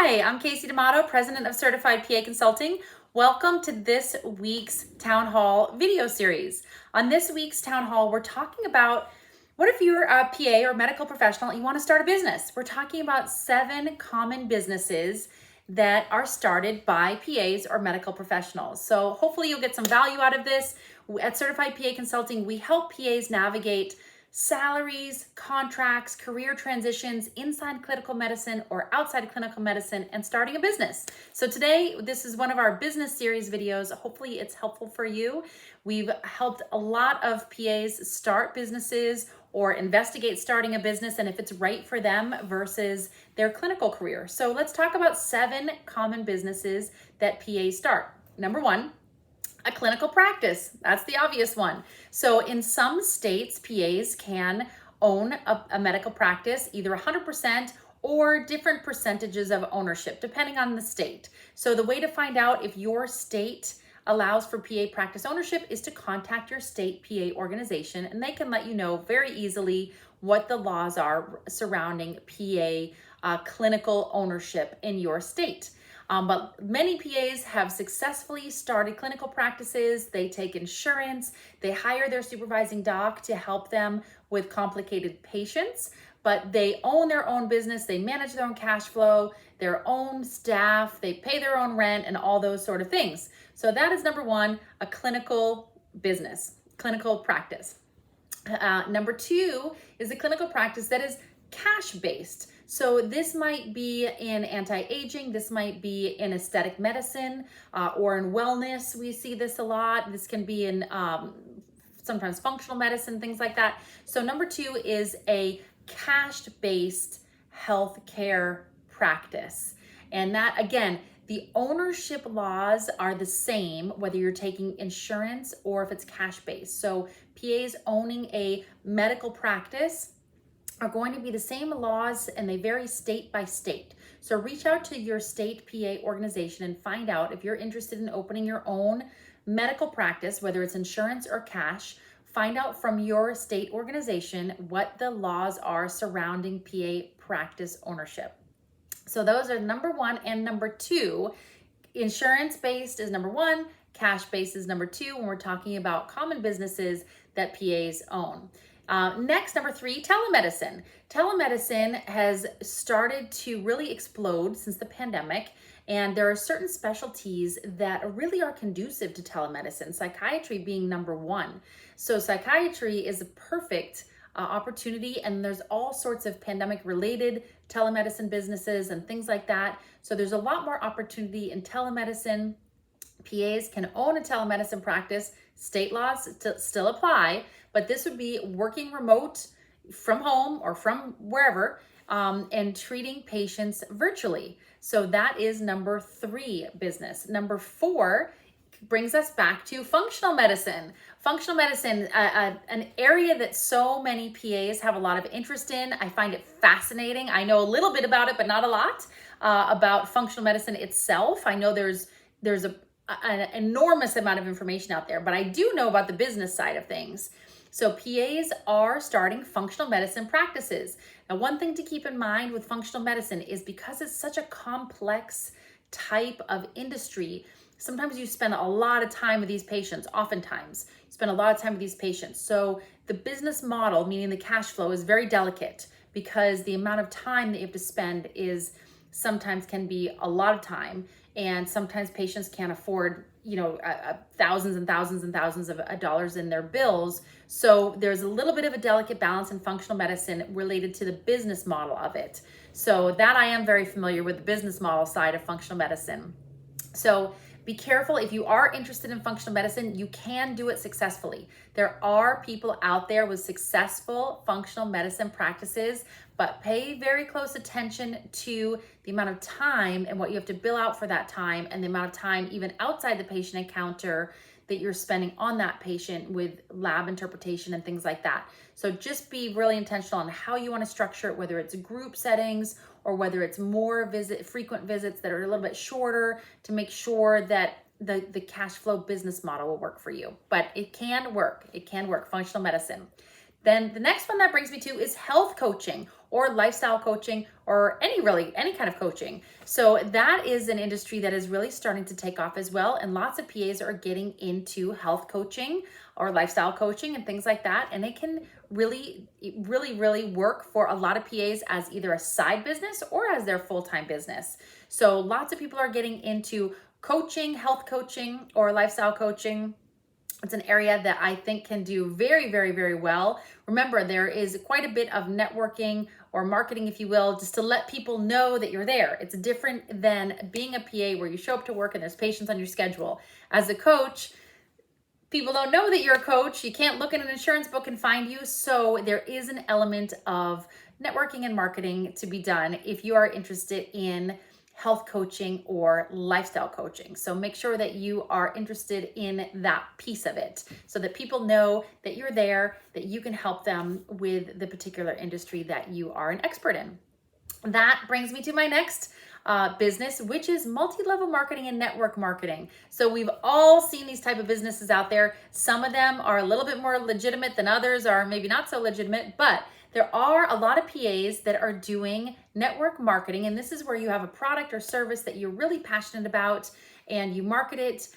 Hi, I'm Kasey D'Amato, President of Certified PA Consulting. Welcome to this week's Town Hall video series. On this week's Town Hall, we're talking about what if you're a PA or medical professional and you want to start a business. We're talking about 7 common businesses that are started by PAs or medical professionals. So hopefully you'll get some value out of this. At Certified PA Consulting, we help PAs navigate salaries, contracts, career transitions inside clinical medicine or outside of clinical medicine and starting a business. So today, this is one of our business series videos. Hopefully it's helpful for you. We've helped a lot of PAs start businesses or investigate starting a business and if it's right for them versus their clinical career. So let's talk about 7 common businesses that PAs start. Number 1, a clinical practice. That's the obvious one. So in some states, PAs can own a medical practice, either 100% or different percentages of ownership, depending on the state. So the way to find out if your state allows for PA practice ownership is to contact your state PA organization, and they can let you know very easily what the laws are surrounding PA clinical ownership in your state. But many PAs have successfully started clinical practices. They take insurance, they hire their supervising doc to help them with complicated patients, but they own their own business, they manage their own cash flow, their own staff, they pay their own rent and all those sort of things. So that is number 1, a clinical business, clinical practice. Number 2 is a clinical practice that is cash-based. So this might be in anti-aging, this might be in aesthetic medicine, or in wellness. We see this a lot. This can be in sometimes functional medicine, things like that. So number 2 is a cash-based healthcare practice. And that, again, the ownership laws are the same whether you're taking insurance or if it's cash-based. So PAs owning a medical practice are going to be the same laws, and they vary state by state. So reach out to your state PA organization and find out if you're interested in opening your own medical practice, whether it's insurance or cash. Find out from your state organization what the laws are surrounding PA practice ownership. So those are number 1 and number 2. Insurance-based is number 1, cash-based is number 2 when we're talking about common businesses that PAs own. Next, number 3, telemedicine. Telemedicine has started to really explode since the pandemic, and there are certain specialties that really are conducive to telemedicine, psychiatry being number 1. So psychiatry is a perfect opportunity, and there's all sorts of pandemic-related telemedicine businesses and things like that. So there's a lot more opportunity in telemedicine. PAs can own a telemedicine practice. State laws still apply, but this would be working remote from home or from wherever and treating patients virtually. So that is number 3 business. Number 4 brings us back to functional medicine. Functional medicine, an area that so many PAs have a lot of interest in. I find it fascinating. I know a little bit about it, but not a lot about functional medicine itself. I know there's an enormous amount of information out there, but I do know about the business side of things. So PAs are starting functional medicine practices. Now, one thing to keep in mind with functional medicine is because it's such a complex type of industry, sometimes you spend a lot of time with these patients, oftentimes you spend a lot of time with these patients. So the business model, meaning the cash flow, is very delicate because the amount of time that you have to spend is sometimes can be a lot of time. And sometimes patients can't afford, thousands and thousands and thousands of dollars in their bills. So there's a little bit of a delicate balance in functional medicine related to the business model of it. So that I am very familiar with the business model side of functional medicine. So be careful. If you are interested in functional medicine, you can do it successfully. There are people out there with successful functional medicine practices, but pay very close attention to the amount of time and what you have to bill out for that time, and the amount of time even outside the patient encounter that you're spending on that patient with lab interpretation and things like that. So just be really intentional on how you want to structure it, whether it's group settings or whether it's more frequent visits that are a little bit shorter, to make sure that the cash flow business model will work for you. But it can work. It can work, functional medicine. Then the next one that brings me to is health coaching or lifestyle coaching or any kind of coaching. So that is an industry that is really starting to take off as well. And lots of PAs are getting into health coaching or lifestyle coaching and things like that. And it can really work for a lot of PAs as either a side business or as their full-time business. So lots of people are getting into coaching, health coaching, or lifestyle coaching. It's an area that I think can do very well. Remember, there is quite a bit of networking or marketing, if you will, just to let people know that you're there. It's different than being a PA where you show up to work and there's patients on your schedule. As a coach, people don't know that you're a coach. You can't look in an insurance book and find you. So there is an element of networking and marketing to be done if you are interested in health coaching or lifestyle coaching. So make sure that you are interested in that piece of it so that people know that you're there, that you can help them with the particular industry that you are an expert in. That brings me to my next business, which is multi-level marketing and network marketing. So we've all seen these type of businesses out there. Some of them are a little bit more legitimate than others, are maybe not so legitimate, but there are a lot of PAs that are doing network marketing, and this is where you have a product or service that you're really passionate about and you market it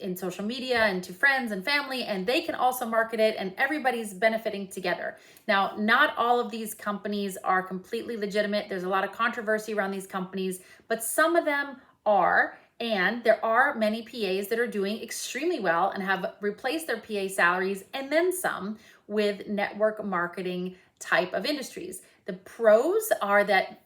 in social media and to friends and family, and they can also market it and everybody's benefiting together. Now, not all of these companies are completely legitimate. There's a lot of controversy around these companies, but some of them are. And there are many PAs that are doing extremely well and have replaced their PA salaries and then some with network marketing type of industries. The pros are that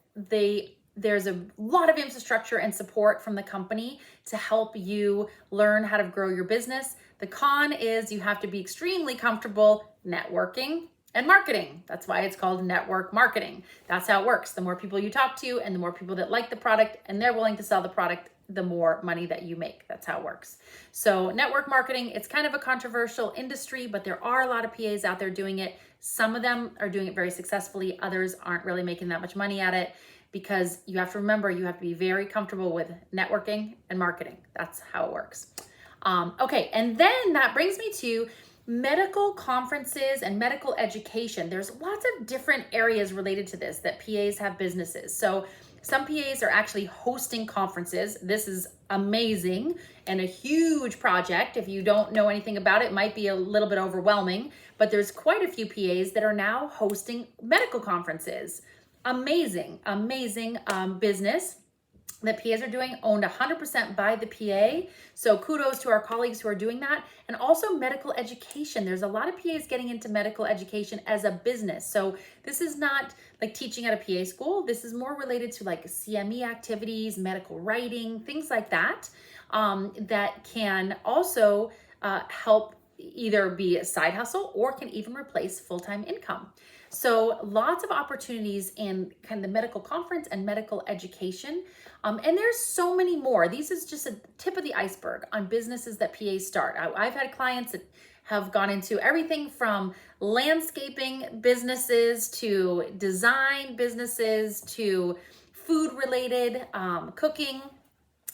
there's a lot of infrastructure and support from the company to help you learn how to grow your business. The con is you have to be extremely comfortable networking and marketing. That's why it's called network marketing. That's how it works. The more people you talk to and the more people that like the product and they're willing to sell the product, the more money that you make. That's how it works. So network marketing, it's kind of a controversial industry, but there are a lot of PAs out there doing it. Some of them are doing it very successfully. Others aren't really making that much money at it because you have to remember, you have to be very comfortable with networking and marketing. That's how it works. Okay, and then that brings me to medical conferences and medical education. There's lots of different areas related to this that PAs have businesses. So some PAs are actually hosting conferences. This is amazing and a huge project. If you don't know anything about it, it might be a little bit overwhelming, but there's quite a few PAs that are now hosting medical conferences. Amazing business that PAs are doing, owned 100% by the PA. So kudos to our colleagues who are doing that. And also medical education. There's a lot of PAs getting into medical education as a business. So this is not like teaching at a PA school. This is more related to like CME activities, medical writing, things like that, that can also help either be a side hustle or can even replace full-time income. So lots of opportunities in kind of the medical conference and medical education. And there's so many more. These is just a tip of the iceberg on businesses that PAs start. I've had clients that have gone into everything from landscaping businesses to design businesses to food related, cooking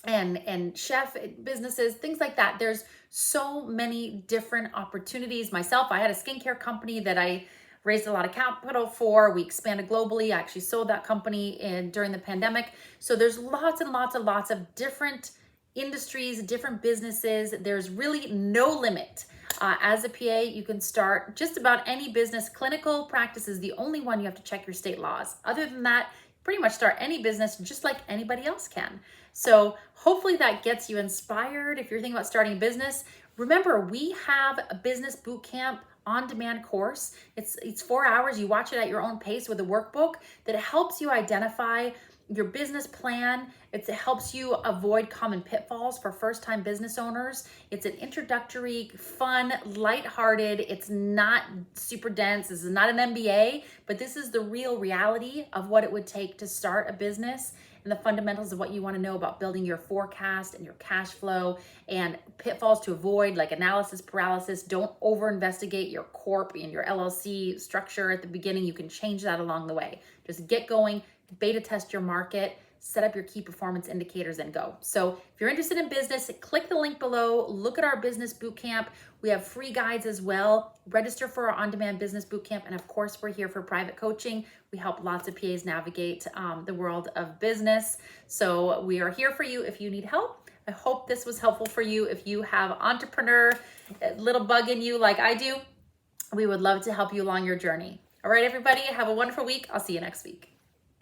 and chef businesses, things like that. There's so many different opportunities. Myself, I had a skincare company that I raised a lot of capital for. We expanded globally. I actually sold that company during the pandemic. So there's lots and lots of different industries, different businesses. There's really no limit. As a PA, you can start just about any business. Clinical practice is the only one you have to check your state laws. Other than that, pretty much start any business just like anybody else can. So hopefully that gets you inspired if you're thinking about starting a business. Remember, we have a Business Bootcamp on-demand course. It's 4 hours. You watch it at your own pace with a workbook that helps you identify your business plan. It helps you avoid common pitfalls for first-time business owners. It's an introductory, fun, lighthearted. It's not super dense. This is not an MBA, but this is the real reality of what it would take to start a business and the fundamentals of what you want to know about building your forecast and your cash flow and pitfalls to avoid, like analysis paralysis. Don't over-investigate your corp and your LLC structure at the beginning. You can change that along the way. Just get going, beta test your market, set up your key performance indicators, and go. So if you're interested in business, click the link below, look at our Business Bootcamp. We have free guides as well. Register for our on-demand Business Bootcamp. And of course, we're here for private coaching. We help lots of PAs navigate the world of business. So we are here for you if you need help. I hope this was helpful for you. If you have entrepreneur, little bug in you like I do, we would love to help you along your journey. All right, everybody, have a wonderful week. I'll see you next week.